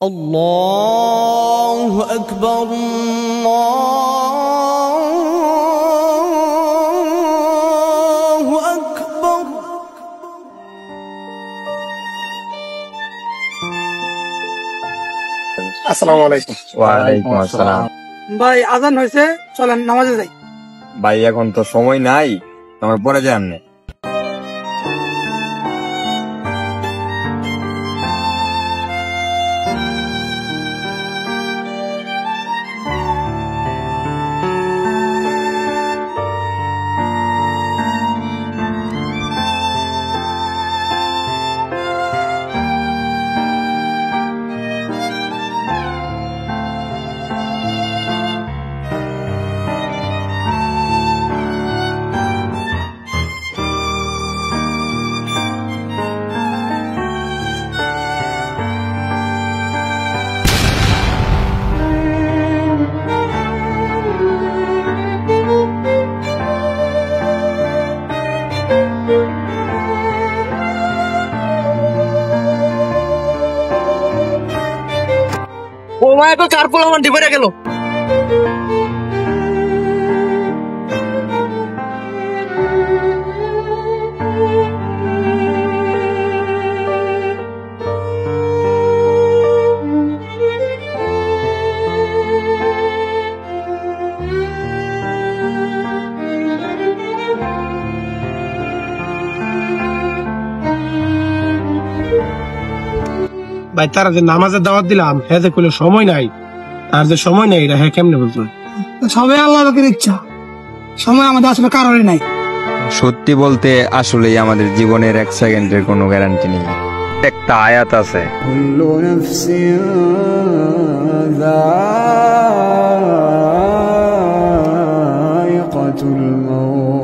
الله أكبر الله أكبر আসসালামু আলাইকুম। ওয়ালাইকুম আসসালাম। ভাই আজান হয়েছে, চলেন নামাজে যাই। ভাই এখন তো সময় নাই, তোমার পরে যান না। ও মায়া তো চার পোলা আমার ডিবারে গেল। ভাই তারা যে নামাজের দাওয়াত দিলাম হ্যাঁ যে কোনো সময় নাই, আর যে সময় নাই এটা হ্যাঁ কেমনে বলতো? সবাই আল্লাহ পাকের ইচ্ছা, সময় আমাদের আসলে কারণে নাই। সত্যি বলতে আসলেই আমাদের জীবনের এক সেকেন্ডের কোনো গ্যারান্টি নেই। একটা আয়াত আছে, كل نفس ذائقة الموت